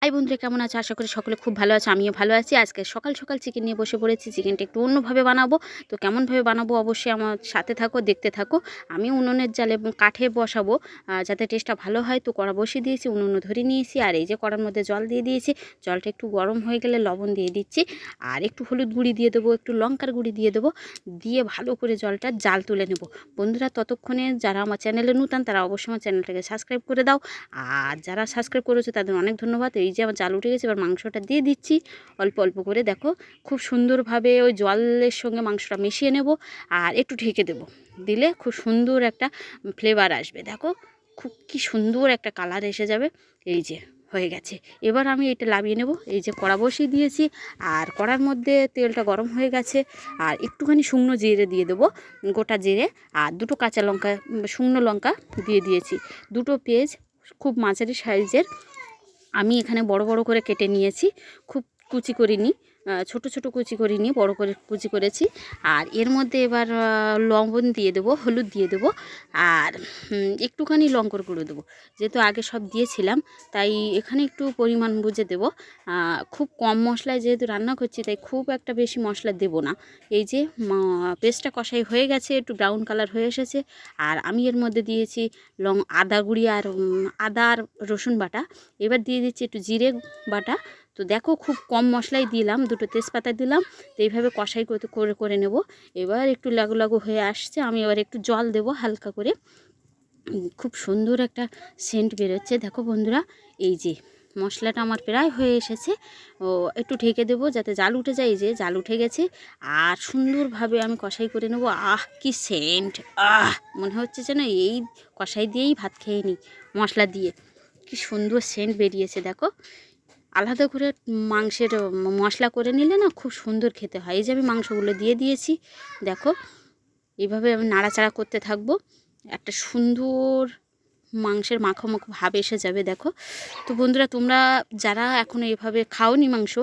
High বন্ধুরা, কেমন আছে? আশা করি সকলে খুব ভালো আছে। আমিও ভালো আছি। আজকে সকাল সকাল চিকেন নিয়ে বসে পড়েছি। চিকেনটা একটু অন্যভাবে বানাবো। তো কেমনভাবে বানাবো অবশ্যই আমার সাথে থাকো, দেখতে থাকো। আমি উনুনের জালে কাঠে বসাবো যাতে টেস্টটা ভালো হয়। তো কড়া বসিয়ে দিয়েছি, উনুন ধরে নিয়েছি। আর এই যে কড়ার মধ্যে জল দিয়ে দিয়েছি। জলটা একটু গরম হয়ে গেলে লবণ দিয়ে দিচ্ছি। আর একটু হলুদ গুঁড়ি দিয়ে দেবো, একটু লঙ্কার গুঁড়ি দিয়ে দেবো। দিয়ে ভালো করে জলটা জাল তুলে নেব। বন্ধুরা, ততক্ষণে যারা আমার চ্যানেলে নতুন তারা অবশ্যই আমার চ্যানেলটাকে সাবস্ক্রাইব করে দাও। আর যারা সাবস্ক্রাইব করেছে তাদের অনেক ধন্যবাদ। এই যে আমার জাল উঠে গেছে, এবার মাংসটা দিয়ে দিচ্ছি অল্প অল্প করে। দেখো খুব সুন্দরভাবে ওই জলের সঙ্গে মাংসটা মিশিয়ে নেব আর একটু ঢেকে দেব। দিলে খুব সুন্দর একটা ফ্লেভার আসবে। দেখো খুব কি সুন্দর একটা কালার এসে যাবে। এই যে হয়ে গেছে। এবার আমি এটা নামিয়ে নেব। এই যে কড়া বসিয়ে দিয়েছি আর কড়ার মধ্যে তেলটা গরম হয়ে গেছে। আর একটুখানি শুকনো জিরে দিয়ে দেবো, গোটা জিরে। আর দুটো কাঁচা লঙ্কা, শুকনো লঙ্কা দিয়ে দিয়েছি। দুটো পেঁয়াজ খুব মাঝারি সাইজের আমি এখানে বড় বড় করে কেটে নিয়েছি। খুব কুচি করিনি, ছোট ছোট কুচি করিনি, বড় করে কুচি করেছি। আর এর মধ্যে এবার লবণ দিয়ে দেবো, হলুদ দিয়ে দেবো। আর একটুখানি লঙ্কার গুঁড়ো দেবো। যেহেতু আগে সব দিয়েছিলাম তাই এখানে একটু পরিমাণ বুঝে দেবো। খুব কম মশলায় যেহেতু রান্না করছি তাই খুব একটা বেশি মশলা দেবো না। এই যে পেস্টটা কষাই হয়ে গেছে, একটু ব্রাউন কালার হয়ে এসেছে। আর আমি এর মধ্যে দিয়েছি আদা গুঁড়ি আর আদা আর রসুন বাটা। এবার দিয়ে দিচ্ছি একটু জিরে বাটা। তো দেখো খুব কম মশলাই দিলাম, দুটো তেজপাতা দিলাম। তো এইভাবে কষাই করে করে নেব। এবার একটু লাগু লাগু হয়ে আসছে, আমি এবার একটু জল দেব হালকা করে। খুব সুন্দর একটা সেন্ট বেরোচ্ছে। দেখো বন্ধুরা, এই যে মশলাটা আমার প্রায় হয়ে এসেছে। ও একটু ঢেকে দেবো যাতে জাল উঠে যায়। এই যে জাল উঠে গেছে আর সুন্দরভাবে আমি কষাই করে নেব। কি সেন্ট! মনে হচ্ছে যেন এই কষাই দিয়েই ভাত খেয়ে নিই, মশলা দিয়ে। কি সুন্দর সেন্ট বেরিয়েছে দেখো। আলাদা করে মাংসের মশলা করে নিলে না খুব সুন্দর খেতে হয়। এই যে আমি মাংসগুলো দিয়ে দিয়েছি। দেখো এইভাবে আমি নাড়াচাড়া করতে থাকবো। একটা সুন্দর মাংসের মাখো মাখো ভাব এসে যাবে। দেখো তো বন্ধুরা, তোমরা যারা এখনও এভাবে খাওনি মাংস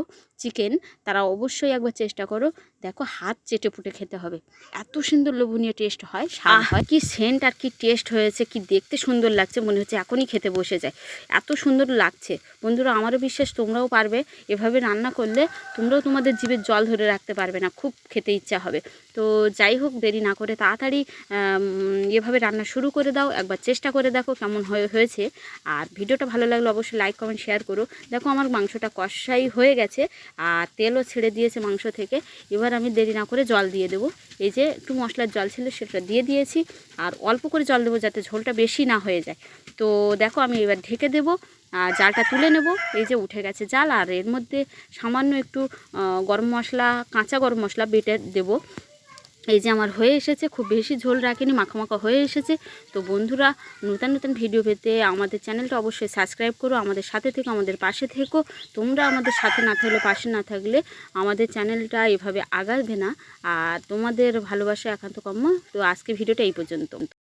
চিকেন, তারা অবশ্যই একবার চেষ্টা করো। দেখো হাত চেটে পুটে খেতে হবে, এত সুন্দর লোভনীয় টেস্ট হয়, স্বাদ হয়। কি সেন্ট আর কি টেস্ট হয়েছে, কি দেখতে সুন্দর লাগছে, মনে হচ্ছে এখনই খেতে বসে যায়, এত সুন্দর লাগছে। বন্ধুরা, আমারও বিশ্বাস তোমরাও পারবে এভাবে রান্না করলে। তোমরাও তোমাদের জিভের জল ধরে রাখতে পারবে না, খুব খেতে ইচ্ছা হবে। তো যাই হোক, দেরি না করে তাড়াতাড়ি এভাবে রান্না শুরু করে দাও। একবার চেষ্টা করে দেখো কেমন হয়েছে। আর ভিডিওটা ভালো লাগলে অবশ্যই লাইক কমেন্ট শেয়ার করো। দেখো আমার মাংসটা কষাই হয়ে গেছে আর তেলও ছেড়ে দিয়েছে মাংস থেকে। এবার আমি দেরি না করে জল দিয়ে দেবো। এই যে একটু মশলার জল ছিল সেটা দিয়ে দিয়েছি। আর অল্প করে জল দেবো যাতে ঝোলটা বেশি না হয়ে যায়। তো দেখো আমি এবার ঢেকে দেবো আর জালটা তুলে নেব। এই যে উঠে গেছে জাল। আর এর মধ্যে সামান্য একটু গরম মশলা, কাঁচা গরম মশলা বেটে দেবো। এই যে আমার হয়ে এসেছে, খুব বেশি ঝোল রাখিনি, মাখা মাখা হয়ে এসেছে। তো বন্ধুরা, নতুন নতুন ভিডিও পেতে আমাদের চ্যানেলটা অবশ্যই সাবস্ক্রাইব করো, আমাদের সাথে থেকো, আমাদের পাশে থেকো। তোমরা আমাদের সাথে না থাকলে, পাশে না থাকলে আমাদের চ্যানেলটা এভাবে আগাবে না। আর তোমাদের ভালোবাসা একান্ত কাম্য। তো আজকে ভিডিওটা এই পর্যন্ত।